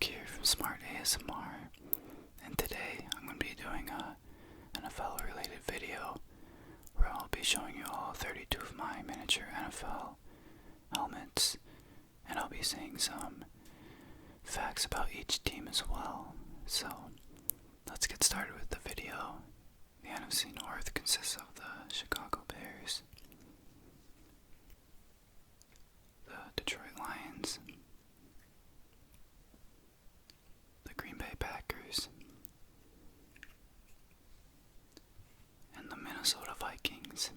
Mark here from Smart ASMR, and today I'm going to be doing a NFL related video where I'll be showing you all 32 of my miniature NFL helmets, and I'll be saying some facts about each team as well. So let's get started with the video. The NFC North consists of the Chicago Bears, the Detroit Lions, the Green Bay Packers, and the Minnesota Vikings.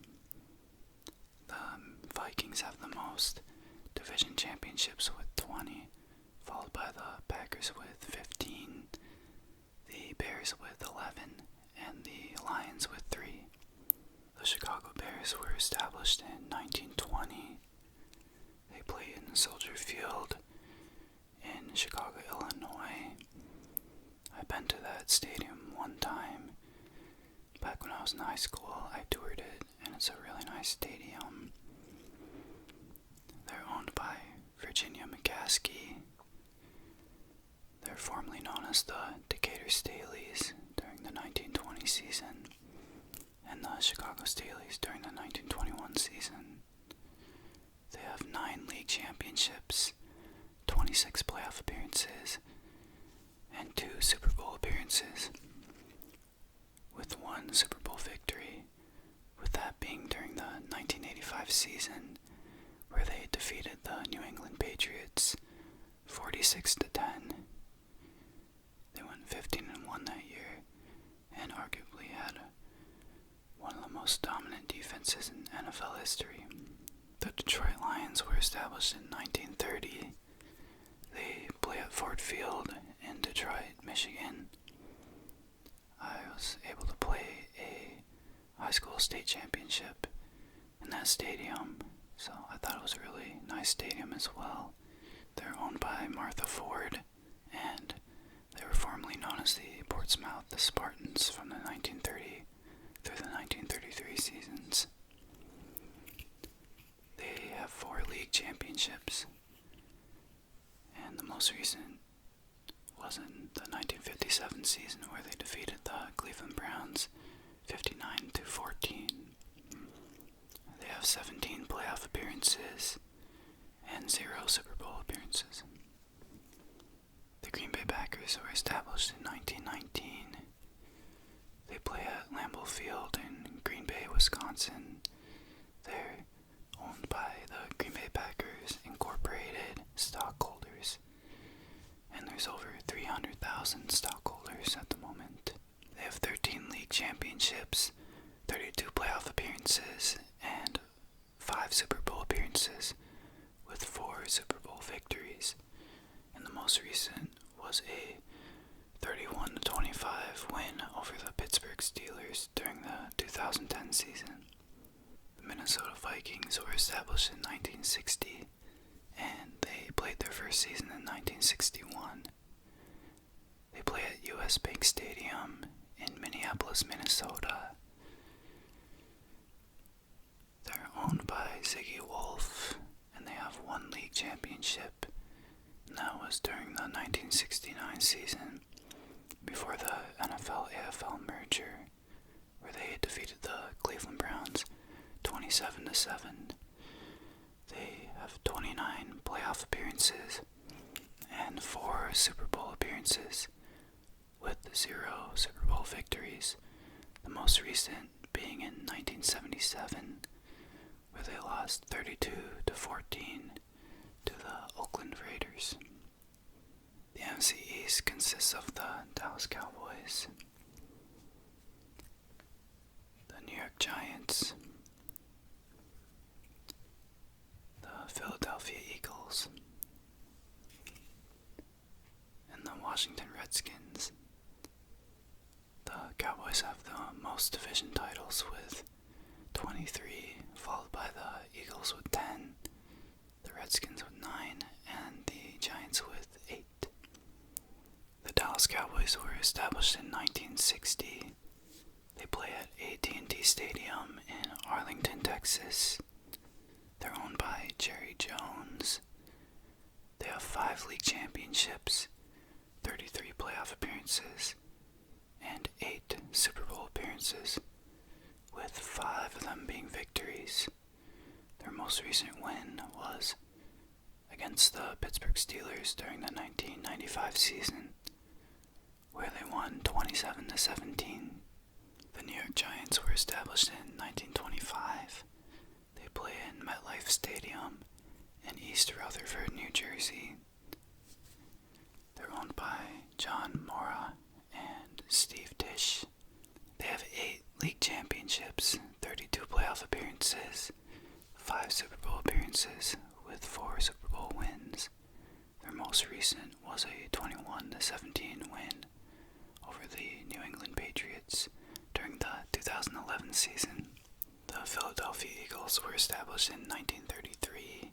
The Vikings have the most division championships with 20, followed by the Packers with 15, the Bears with 11, and the Lions with 3. The Chicago Bears were established in 1920. They played in Soldier Field in Chicago, Illinois. I've been to that stadium one time. Back when I was in high school, I toured it, and it's a really nice stadium. They're owned by Virginia McCaskey. They're formerly known as the Decatur Staleys during the 1920 season, and the Chicago Staleys during the 1921 season. They have 9 league championships, 26 playoff appearances, and 2 Super Bowl appearances, with 1 Super Bowl victory, with that being during the 1985 season, where they defeated the New England Patriots 46-10. They went 15-1 that year, and arguably had one of the most dominant defenses in NFL history. The Detroit Lions were established in 1930. They play at Ford Field in Detroit, Michigan. I was able to play a high school state championship in that stadium, so I thought it was a really nice stadium as well. They're owned by Martha Ford, and they were formerly known as the Portsmouth Spartans from the 1930 through the 1933 seasons. They have 4 league championships, and the most recent was in the 1957 season, where they defeated the Cleveland Browns 59-14. They have 17 playoff appearances and 0 Super Bowl appearances. The Green Bay Packers were established in 1919. They play at Lambeau Field in Green Bay, Wisconsin. They're owned by the Green Bay Packers Incorporated stockholders, and there's over 300,000 stockholders at the moment. They have 13 league championships, 32 playoff appearances, and 5 Super Bowl appearances, with 4 Super Bowl victories, and the most recent was a 31-25 win over the Pittsburgh Steelers during the 2010 season. The Minnesota Vikings were established in 1960, and they played their first season in 1961. They play at US Bank Stadium in Minneapolis, Minnesota. They're owned by Ziggy Wolf, and they have 1 league championship, and that was during the 1969 season, before the NFL-AFL merger, where they defeated the Cleveland Browns 27-7. They have 29 playoff appearances and 4 Super Bowl appearances, with 0 Super Bowl victories, the most recent being in 1977, where they lost 32-14 to the Oakland Raiders. The NFC East consists of the Dallas Cowboys, the New York Giants, the Philadelphia Eagles, and the Washington Redskins. The Cowboys have the most division titles with 23, followed by the Eagles with 10, the Redskins with 9, and the Giants with 8. The Dallas Cowboys were established in 1960. They play at AT&T Stadium in Arlington, Texas. They're owned by Jerry Jones. They have 5 league championships, 33 playoff appearances, and 8 Super Bowl appearances, with 5 of them being victories. Their most recent win was against the Pittsburgh Steelers during the 1995 season, where they won 27-17. The New York Giants were established in 1925. They play in MetLife Stadium in East Rutherford, New Jersey. They're owned by John Mora and Steve Tisch. They have 8 league championships, 32 playoff appearances, 5 Super Bowl appearances, with 4 Super Bowl wins. Their most recent was a 21-17 win over the New England Patriots during the 2011 season. The Philadelphia Eagles were established in 1933.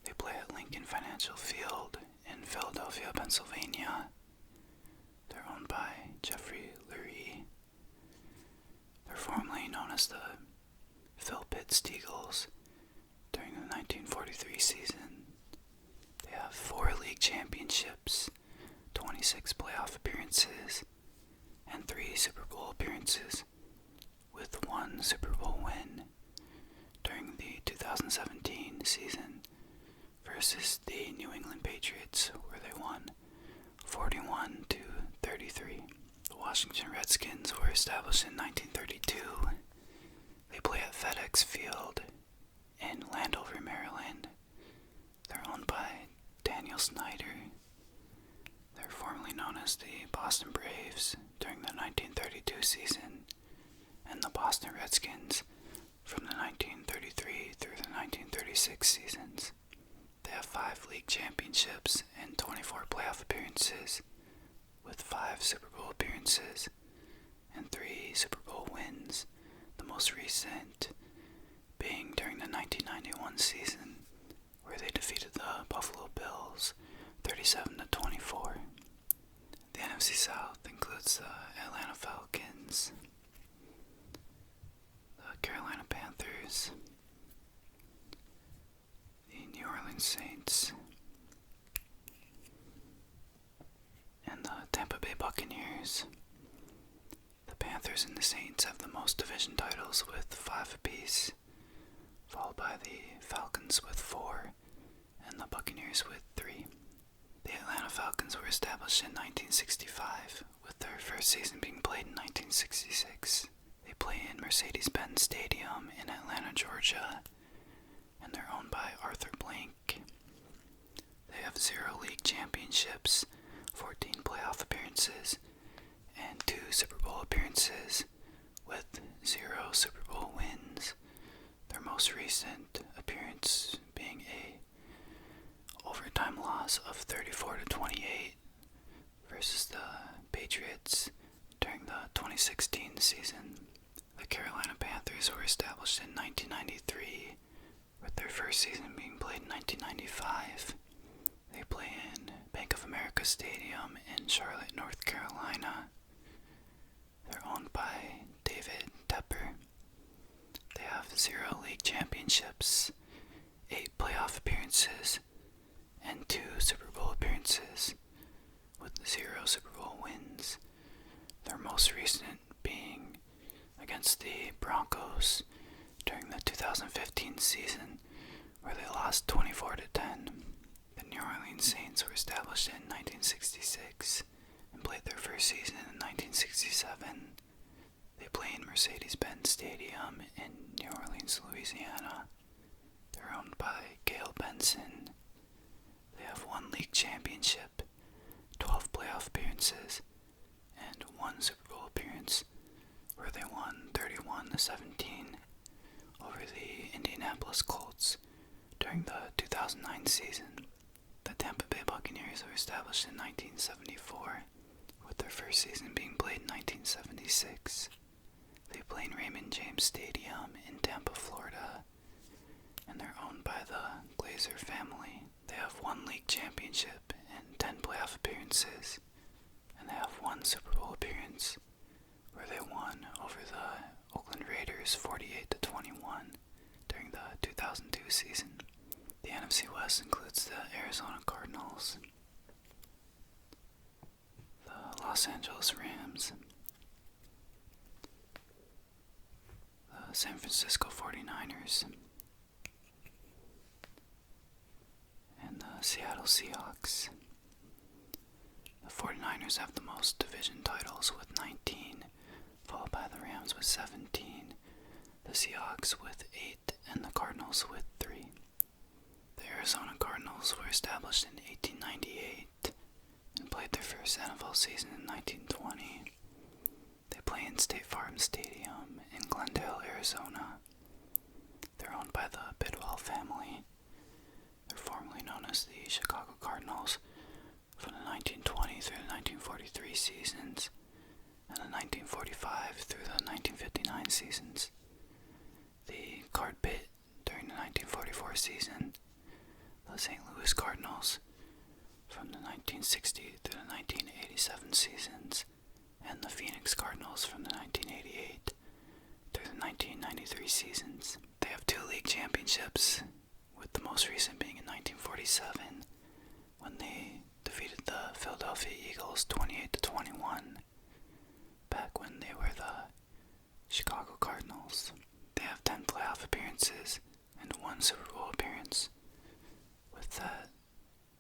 They play at Lincoln Financial Field in Philadelphia, Pennsylvania. They're owned by Jeffrey Lurie. They're formerly known as the Phil Pitts Eagles during the 1943 season. They have 4 league championships, 26 playoff appearances, and 3 Super Bowl appearances, with 1 Super Bowl win during the 2017 season versus the New England Patriots, where they won 41-33. The Washington Redskins were established in 1932. They play at FedEx Field in Landover, Maryland. They're owned by Daniel Snyder. They're formerly known as the Boston Braves during the 1932 season and the Boston Redskins from the 1933 through the 1936 seasons. They have 5 league championships and 24 playoff appearances, with 5 Super Bowl appearances and 3 Super Bowl wins, the most recent being during the 1991 season, where they defeated the Buffalo Bills 37-24. The NFC South includes the Atlanta Falcons, the Carolina Panthers, the New Orleans Saints, and the Tampa Bay Buccaneers. The Panthers and the Saints have the most division titles with 5 apiece, followed by the Falcons with 4 and the Buccaneers with 3. The Atlanta Falcons were established in 1965, with their first season being played in 1966. They play in Mercedes-Benz Stadium in Atlanta, Georgia, and they're owned by Arthur Blank. They have 0 league championships, 14 playoff appearances, and 2 Super Bowl appearances, with 0 Super Bowl wins. Their most recent appearance being a overtime loss of 34-28 versus the Patriots during the 2016 season. The Carolina Panthers were established in 1993, with their first season being played in 1995. They play in Bank of America Stadium in Charlotte, North Carolina. They're owned by David Tepper. They have 0 league championships, 8 playoff appearances, and 2 Super Bowl appearances, with 0 Super Bowl wins. Their most recent being against the Broncos during the 2015 season, where they lost 24-10. The New Orleans Saints were established in 1966 and played their first season in 1967. They play in Mercedes-Benz Stadium in New Orleans, Louisiana. They're owned by Gail Benson. They have 1 league championship, 12 playoff appearances, and 1 Super Bowl appearance, where they won 31-17 over the Indianapolis Colts during the 2009 season. The Tampa Bay Buccaneers were established in 1974, with their first season being played in 1976. They play in Raymond James Stadium in Tampa, Florida, and they're owned by the Glazer family. They have 1 league championship and 10 playoff appearances, and they have 1 Super Bowl appearance, where they won over the Oakland Raiders 48-21 during the 2002 season. The NFC West includes the Arizona Cardinals, Los Angeles Rams, the San Francisco 49ers, and the Seattle Seahawks. The 49ers have the most division titles with 19, followed by the Rams with 17, the Seahawks with 8, and the Cardinals with 3. The Arizona Cardinals were established in 1898 and played their first NFL season in 1920. They play in State Farm Stadium in Glendale, Arizona. They're owned by the Bidwell family. They're formerly known as the Chicago Cardinals from the 1920 through the 1943 seasons and the 1945 through the 1959 seasons. The Card Pit during the 1944 season, the St. Louis Cardinals from the 1960 through the 1987 seasons, and the Phoenix Cardinals from the 1988 through the 1993 seasons. They have 2 league championships, with the most recent being in 1947, when they defeated the Philadelphia Eagles 28-21, back when they were the Chicago Cardinals. They have 10 playoff appearances and 1 Super Bowl appearance, with that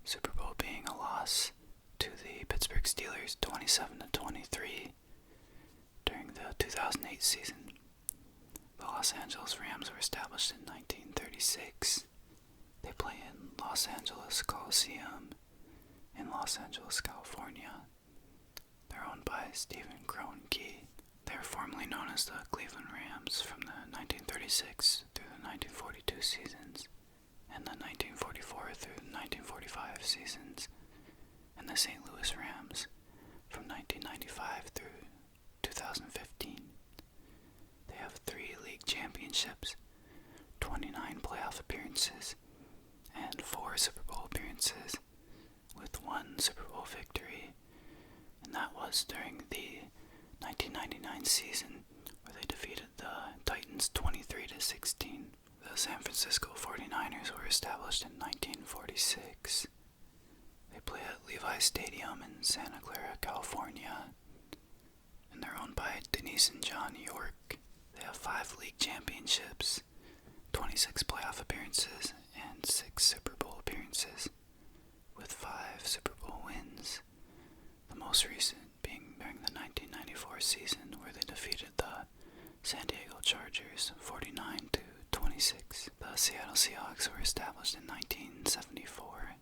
Super Bowl being a loss to the Pittsburgh Steelers 27-23 during the 2008 season. The Los Angeles Rams were established in 1936. They play in Los Angeles Coliseum in Los Angeles, California. They're owned by Stephen Kroenke. They were formerly known as the Cleveland Rams from the 1936 through the 1942 seasons and the 1944 through the 1945 seasons, and the St. Louis Rams from 1995 through 2015. They have 3 league championships, 29 playoff appearances, and 4 Super Bowl appearances, with 1 Super Bowl victory, and that was during the 1999 season where they defeated the Titans 23-16. The San Francisco 49ers were established in 1946. They play at Levi Stadium in Santa Clara, California, and they're owned by Denise and John York. They have 5 league championships, 26 playoff appearances, and 6 Super Bowl appearances, with 5 Super Bowl wins. The most recent being during the 1994 season where they defeated the San Diego Chargers 49-26. The Seattle Seahawks were established in 1974,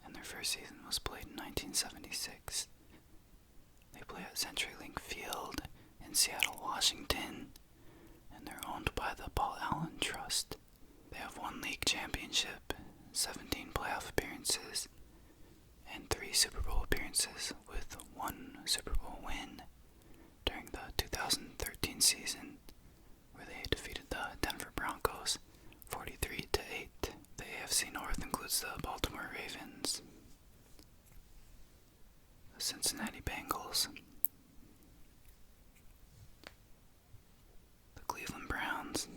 and their first season was played in 1976. They play at CenturyLink Field in Seattle, Washington, and they're owned by the Paul Allen Trust. They have 1 league championship, 17 playoff appearances, and 3 Super Bowl appearances, with 1 Super Bowl win during the 2013 season, where they defeated the Denver Broncos 43-8. The AFC North includes the Baltimore Ravens, the Cincinnati Bengals, the Cleveland Browns,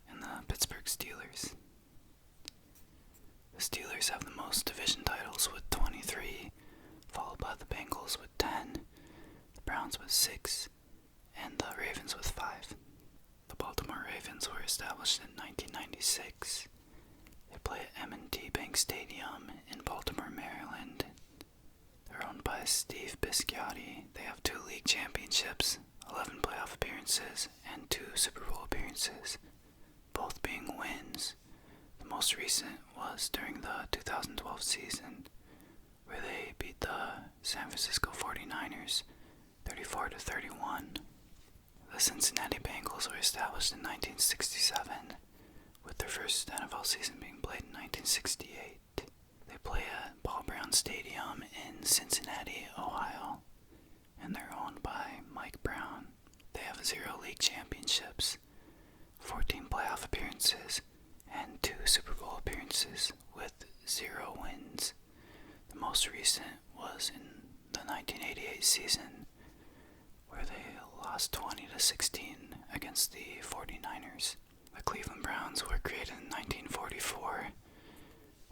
and the Pittsburgh Steelers. The Steelers have the most division titles with 23, followed by the Bengals with 10, the Browns with 6, and the Ravens with 5. The Baltimore Ravens were established in 1996. They play at M&T Bank Stadium in Baltimore, Maryland. They're owned by Steve Bisciotti. They have 2 league championships, 11 playoff appearances, and 2 Super Bowl appearances, both being wins. The most recent was during the 2012 season, where they beat the San Francisco 49ers 34-31. The Cincinnati Bengals were established in 1967, with their first NFL season being played in 1968. They play at Paul Brown Stadium in Cincinnati, Ohio, and they're owned by Mike Brown. They have 0 league championships, 14 playoff appearances, and 2 Super Bowl appearances, with 0 wins. The most recent was in the 1988 season, where they lost 20-16 against the 49ers. The Cleveland Browns were created in 1944,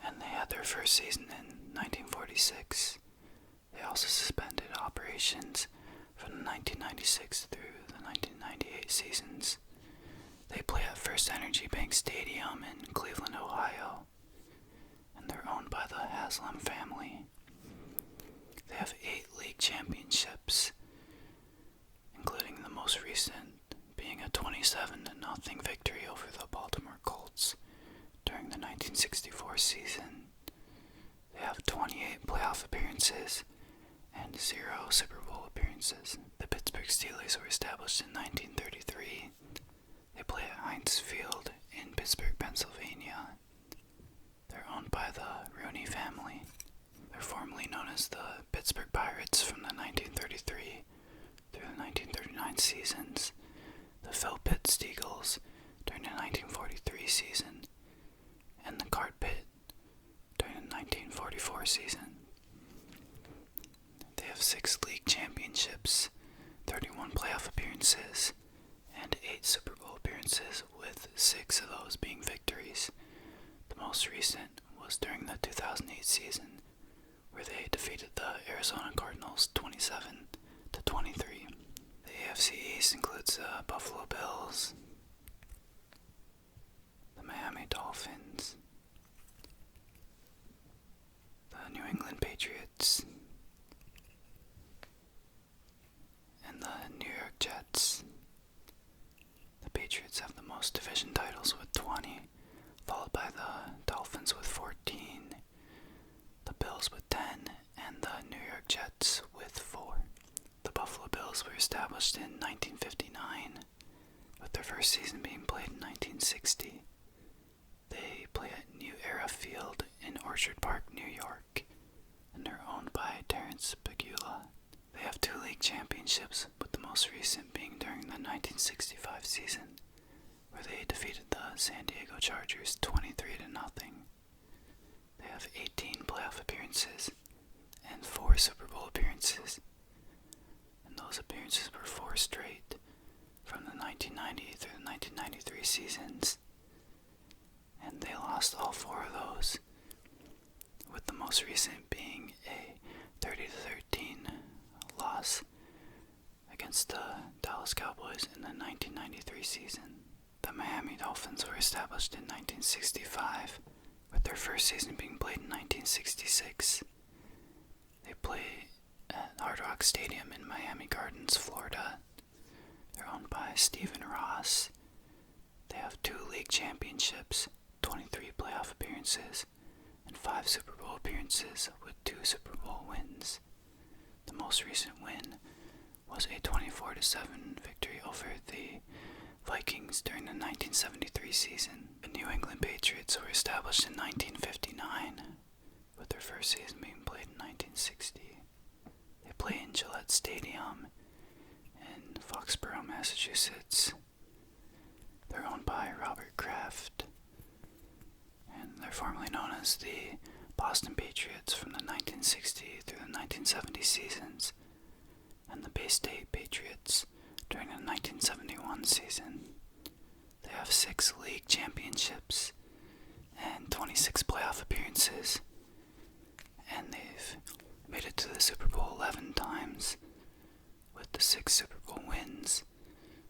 and they had their first season in 1946. They also suspended operations from the 1996 through the 1998 seasons. They play at First Energy Bank Stadium in Cleveland, Ohio, and they're owned by the Haslam family. They have 8 league championships, including the most recent being a 27-0 victory over the Baltimore Colts during the 1964 season. They have 28 playoff appearances and 0 Super Bowl appearances. The Pittsburgh Steelers were established in 1933. They play at Heinz Field in Pittsburgh, Pennsylvania. They're owned by the Rooney family. They're formerly known as the Pittsburgh Pirates from the 1933 through the 1939 seasons, the Phil Pitts Eagles during the 1943 season, and the Card Pit during the 1944 season. They have 6 league championships, 31 playoff appearances, and 8 Super Bowl appearances, with 6 of those being victories. The most recent was during the 2008 season, where they defeated the Arizona Cardinals 27-23. The AFC East includes the Buffalo Bills, the Miami Dolphins, the New England Patriots, and the New York Jets. The Patriots have the most division titles with 20, followed by the Dolphins with 14, the Bills with 10, and the New York Jets with 4. The Buffalo Bills were established in 1959, with their first season being played in 1960. They play at New Era Field in Orchard Park, New York, and they're owned by Terrence Pegula. They have 2 league championships, with the most recent being during the 1965 season, where they defeated the San Diego Chargers 23-0. They have 18 playoff appearances and 4 Super Bowl appearances, and those appearances were 4 straight from the 1990 through the 1993 seasons, and they lost all 4 of those, with the most recent being a 30-13 loss against the Dallas Cowboys in the 1993 season. The Miami Dolphins were established in 1965, with their first season being played in 1966. They play at Hard Rock Stadium in Miami Gardens, Florida. They're owned by Stephen Ross. They have 2 league championships, 23 playoff appearances, and 5 Super Bowl appearances, with 2 Super Bowl wins. The most recent win was a 24-7 victory over the Vikings during the 1973 season. The New England Patriots were established in 1959, with their first season being played in 1960. They play in Gillette Stadium in Foxborough, Massachusetts. They're owned by Robert Kraft, and they're formerly known as the Boston Patriots from the 1960 through the 1970 seasons, and the Bay State Patriots during the 1971 season. They have 6 league championships and 26 playoff appearances, and they've made it to the Super Bowl 11 times, with the 6 Super Bowl wins,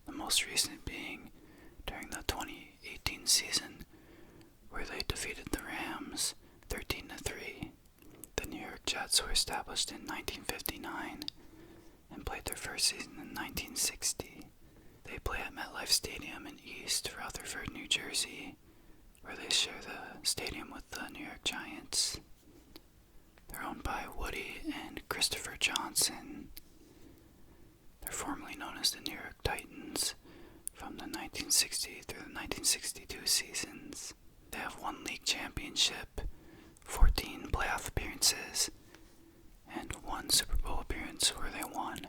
the most recent being during the 2018 season, where they defeated the Rams 13-3. The New York Jets were established in 1959 and played their first season in 1960. They play at MetLife Stadium in East Rutherford, New Jersey, where they share the stadium with the New York Giants. They're owned by Woody and Christopher Johnson. They're formerly known as the New York Titans from the 1960 through the 1962 seasons. They have 1 league championship, 14 playoff appearances, and 1 Super Bowl appearance where they won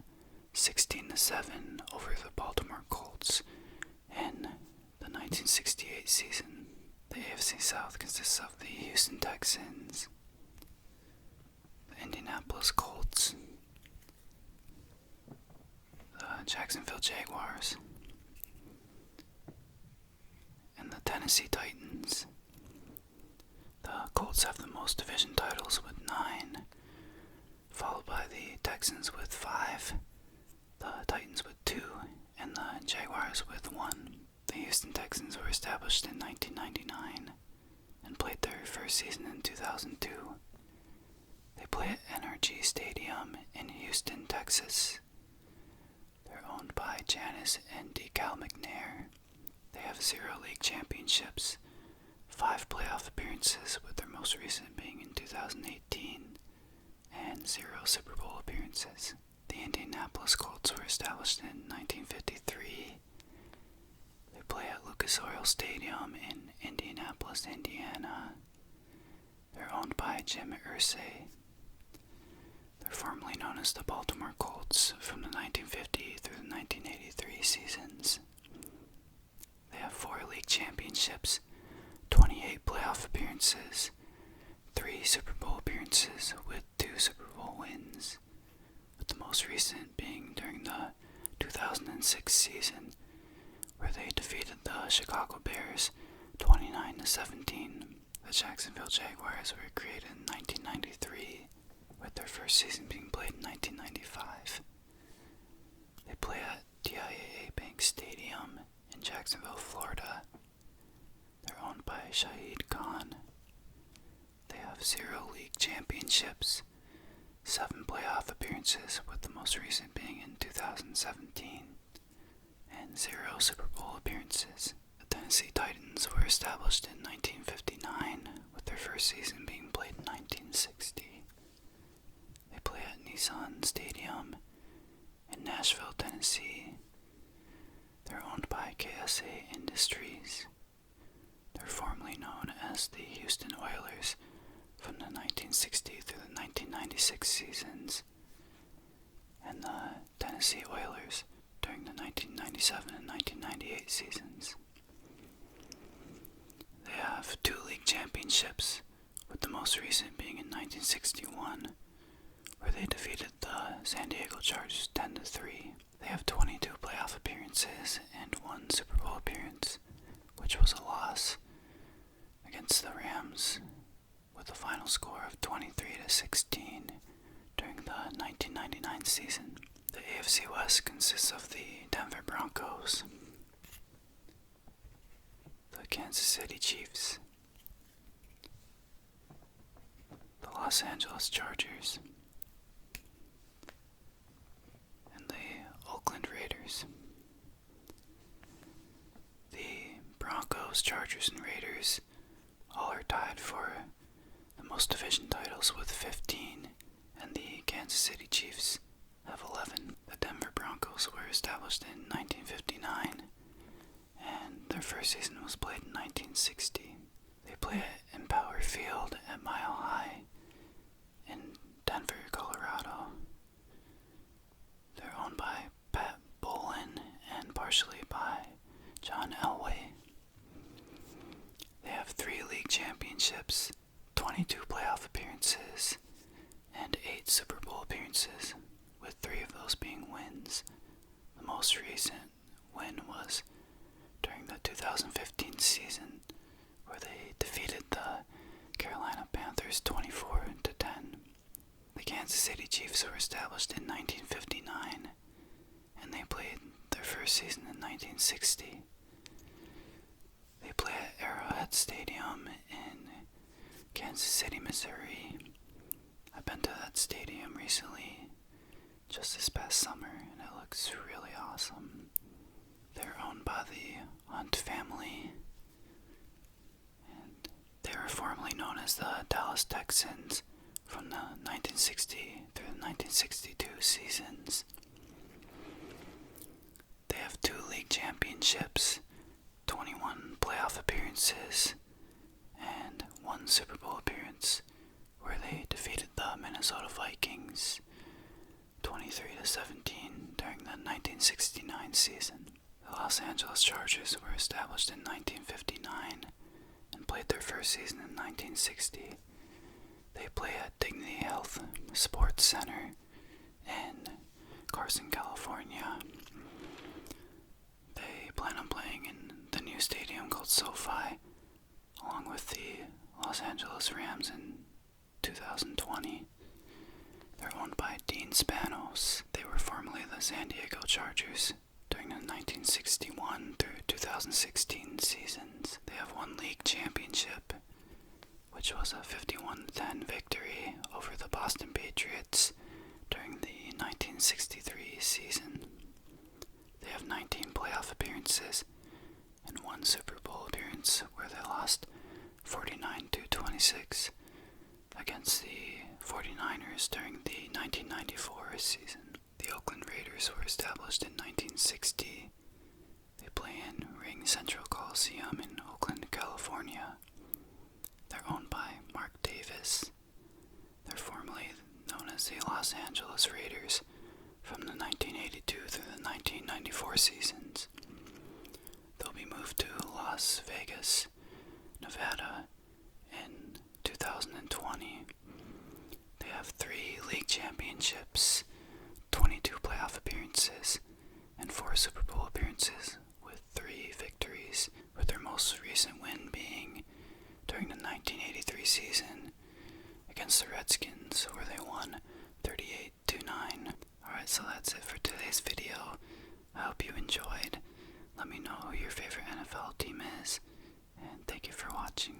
16-7 over the Baltimore Colts in the 1968 season. The AFC South consists of the Houston Texans, the Indianapolis Colts, the Jacksonville Jaguars, and the Tennessee Titans. The Colts have the most division titles with 9, Texans with 5, the Titans with 2, and the Jaguars with 1. The Houston Texans were established in 1999 and played their first season in 2002. They play at NRG Stadium in Houston, Texas. They're owned by Janice and DeCal McNair. They have 0 league championships, 5 playoff appearances, with their most recent being in 2018, and 0 Super Bowl appearances. The Indianapolis Colts were established in 1953. They play at Lucas Oil Stadium in Indianapolis, Indiana. They're owned by Jim Irsay. They're formerly known as the Baltimore Colts from the 1950 through the 1983 seasons. They have 4 league championships, 28 playoff appearances, 3 Super Bowl appearances with 2 Super Bowl wins, with the most recent being during the 2006 season, where they defeated the Chicago Bears 29-17. The Jacksonville Jaguars were created in 1993, with their first season being played in 1995. They play at TIAA Bank Stadium in Jacksonville, Florida. They're owned by Shahid Khan. They have 0 league championships, 7 playoff appearances, with the most recent being in 2017, and 0 Super Bowl appearances. The Tennessee Titans were established in 1959, with their first season being played in 1960. They play at Nissan Stadium in Nashville, Tennessee. They're owned by KSA Industries. They're formerly known as the Houston Oilers from the 1960 through the 1996 seasons, and the Tennessee Oilers during the 1997 and 1998 seasons. They have 2 league championships, with the most recent being in 1961, where they defeated the San Diego Chargers 10-3. They have 22 playoff appearances and 1 Super Bowl appearance, which was a loss against the Rams, with a final score of 23-16 during the 1999 season. The AFC West consists of the Denver Broncos, the Kansas City Chiefs, the Los Angeles Chargers, and the Oakland Raiders. The Broncos, Chargers, and Raiders all are tied for the most division titles with 15, and the Kansas City Chiefs have 11. The Denver Broncos were established in 1959, and their first season was played in 1960. They play at Empower Field at Mile High in Denver, Colorado. They're owned by Pat Bolin and partially by John Elway. They have 3 league championships, 22 playoff appearances, and 8 Super Bowl appearances, with 3 of those being wins. The most recent win was during the 2015 season, where they defeated the Carolina Panthers 24-10. The Kansas City Chiefs were established in 1959, and they played their first season in 1960. They play at Arrowhead Stadium in Kansas City, Missouri. I've been to that stadium recently, just this past summer, and it looks really awesome. They're owned by the Hunt family, and they were formerly known as the Dallas Texans from the 1960 through the 1962 seasons. They have 2 league championships, 21 playoff appearances, and 1 Super Bowl appearance, where they defeated the Minnesota Vikings 23-17 during the 1969 season. The Los Angeles Chargers were established in 1959 and played their first season in 1960. They play at Dignity Health Sports Center in Carson, California. They plan on playing in the new stadium called SoFi, along with the Los Angeles Rams in 2020. They're owned by Dean Spanos. They were formerly the San Diego Chargers during the 1961 through 2016 seasons. They have one league championship, which was a 51-10 victory over the Boston Patriots during the 1963 season. They have 19 playoff appearances and one Super Bowl appearance where they lost 49-26 against the 49ers during the 1994 season. The Oakland Raiders were established in 1960. They play in Ring Central Coliseum in Oakland, California. They're owned by Mark Davis. They're formerly known as the Los Angeles Raiders from the 1982 through the 1994 seasons. They'll be moved to Las Vegas, Nevada in 2020. They have 3 league championships, 22 playoff appearances, and 4 Super Bowl appearances with 3 victories, with their most recent win being during the 1983 season against the Redskins, where they won 38-9. Alright, so that's it for today's video. I hope you enjoyed. Let me know who your favorite NFL team is, and thank you for watching.